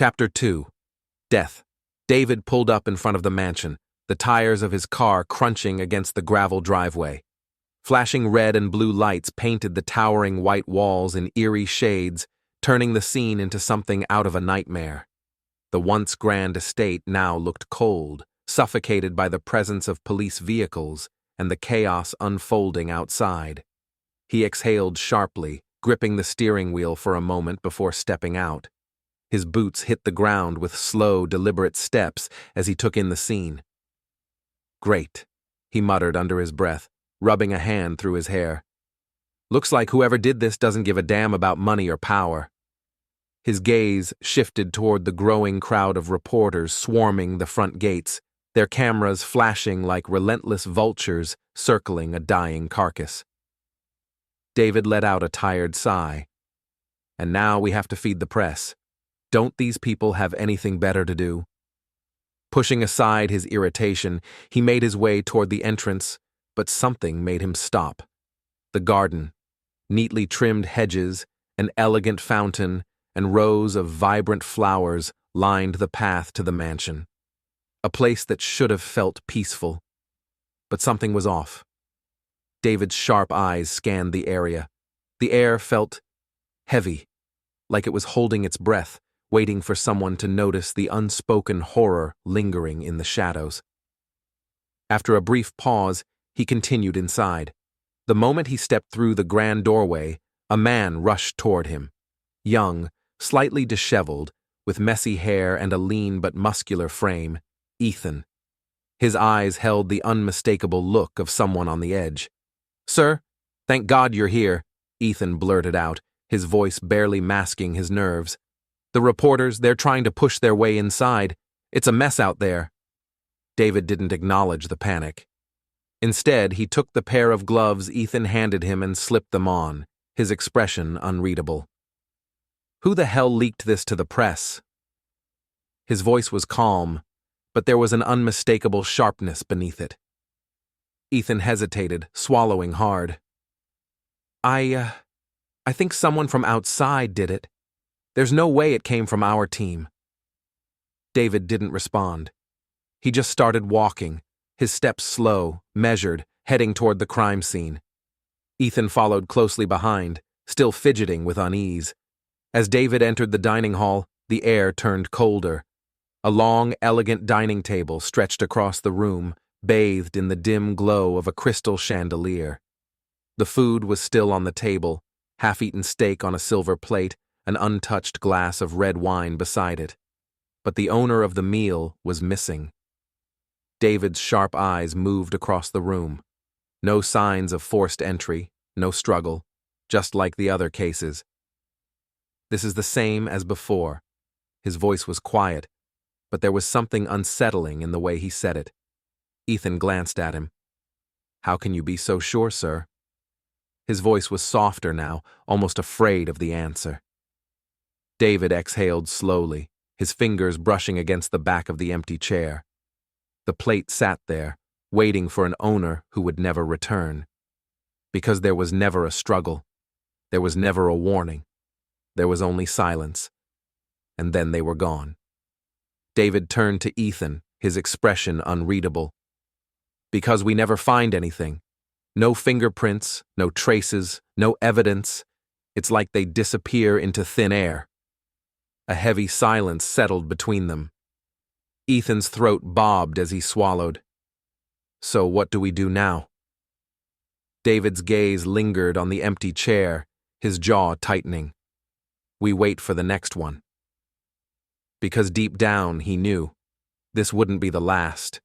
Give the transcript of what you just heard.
Chapter 2. Death. David pulled up in front of the mansion, the tires of his car crunching against the gravel driveway. Flashing red and blue lights painted the towering white walls in eerie shades, turning the scene into something out of a nightmare. The once grand estate now looked cold, suffocated by the presence of police vehicles and the chaos unfolding outside. He exhaled sharply, gripping the steering wheel for a moment before stepping out. His boots hit the ground with slow, deliberate steps as he took in the scene. "Great," he muttered under his breath, rubbing a hand through his hair. "Looks like whoever did this doesn't give a damn about money or power." His gaze shifted toward the growing crowd of reporters swarming the front gates, their cameras flashing like relentless vultures circling a dying carcass. David let out a tired sigh. "And now we have to feed the press. Don't these people have anything better to do?" Pushing aside his irritation, he made his way toward the entrance, but something made him stop. The garden, neatly trimmed hedges, an elegant fountain, and rows of vibrant flowers lined the path to the mansion. A place that should have felt peaceful. But something was off. David's sharp eyes scanned the area. The air felt heavy, like it was holding its breath, waiting for someone to notice the unspoken horror lingering in the shadows. After a brief pause, he continued inside. The moment he stepped through the grand doorway, a man rushed toward him. Young, slightly disheveled, with messy hair and a lean but muscular frame, Ethan. His eyes held the unmistakable look of someone on the edge. "Sir, thank God you're here," Ethan blurted out, his voice barely masking his nerves. "The reporters, they're trying to push their way inside. It's a mess out there." David didn't acknowledge the panic. Instead, he took the pair of gloves Ethan handed him and slipped them on, his expression unreadable. "Who the hell leaked this to the press?" His voice was calm, but there was an unmistakable sharpness beneath it. Ethan hesitated, swallowing hard. I think someone from outside did it. There's no way it came from our team." David didn't respond. He just started walking, his steps slow, measured, heading toward the crime scene. Ethan followed closely behind, still fidgeting with unease. As David entered the dining hall, the air turned colder. A long, elegant dining table stretched across the room, bathed in the dim glow of a crystal chandelier. The food was still on the table, half-eaten steak on a silver plate, an untouched glass of red wine beside it. But the owner of the meal was missing. David's sharp eyes moved across the room. No signs of forced entry, no struggle, just like the other cases. "This is the same as before." His voice was quiet, but there was something unsettling in the way he said it. Ethan glanced at him. "How can you be so sure, sir?" His voice was softer now, almost afraid of the answer. David exhaled slowly, his fingers brushing against the back of the empty chair. The plate sat there, waiting for an owner who would never return. Because there was never a struggle. There was never a warning. There was only silence. And then they were gone. David turned to Ethan, his expression unreadable. "Because we never find anything. No fingerprints, no traces, no evidence. It's like they disappear into thin air." A heavy silence settled between them. Ethan's throat bobbed as he swallowed. "So what do we do now?" David's gaze lingered on the empty chair, his jaw tightening. "We wait for the next one." Because deep down he knew this wouldn't be the last.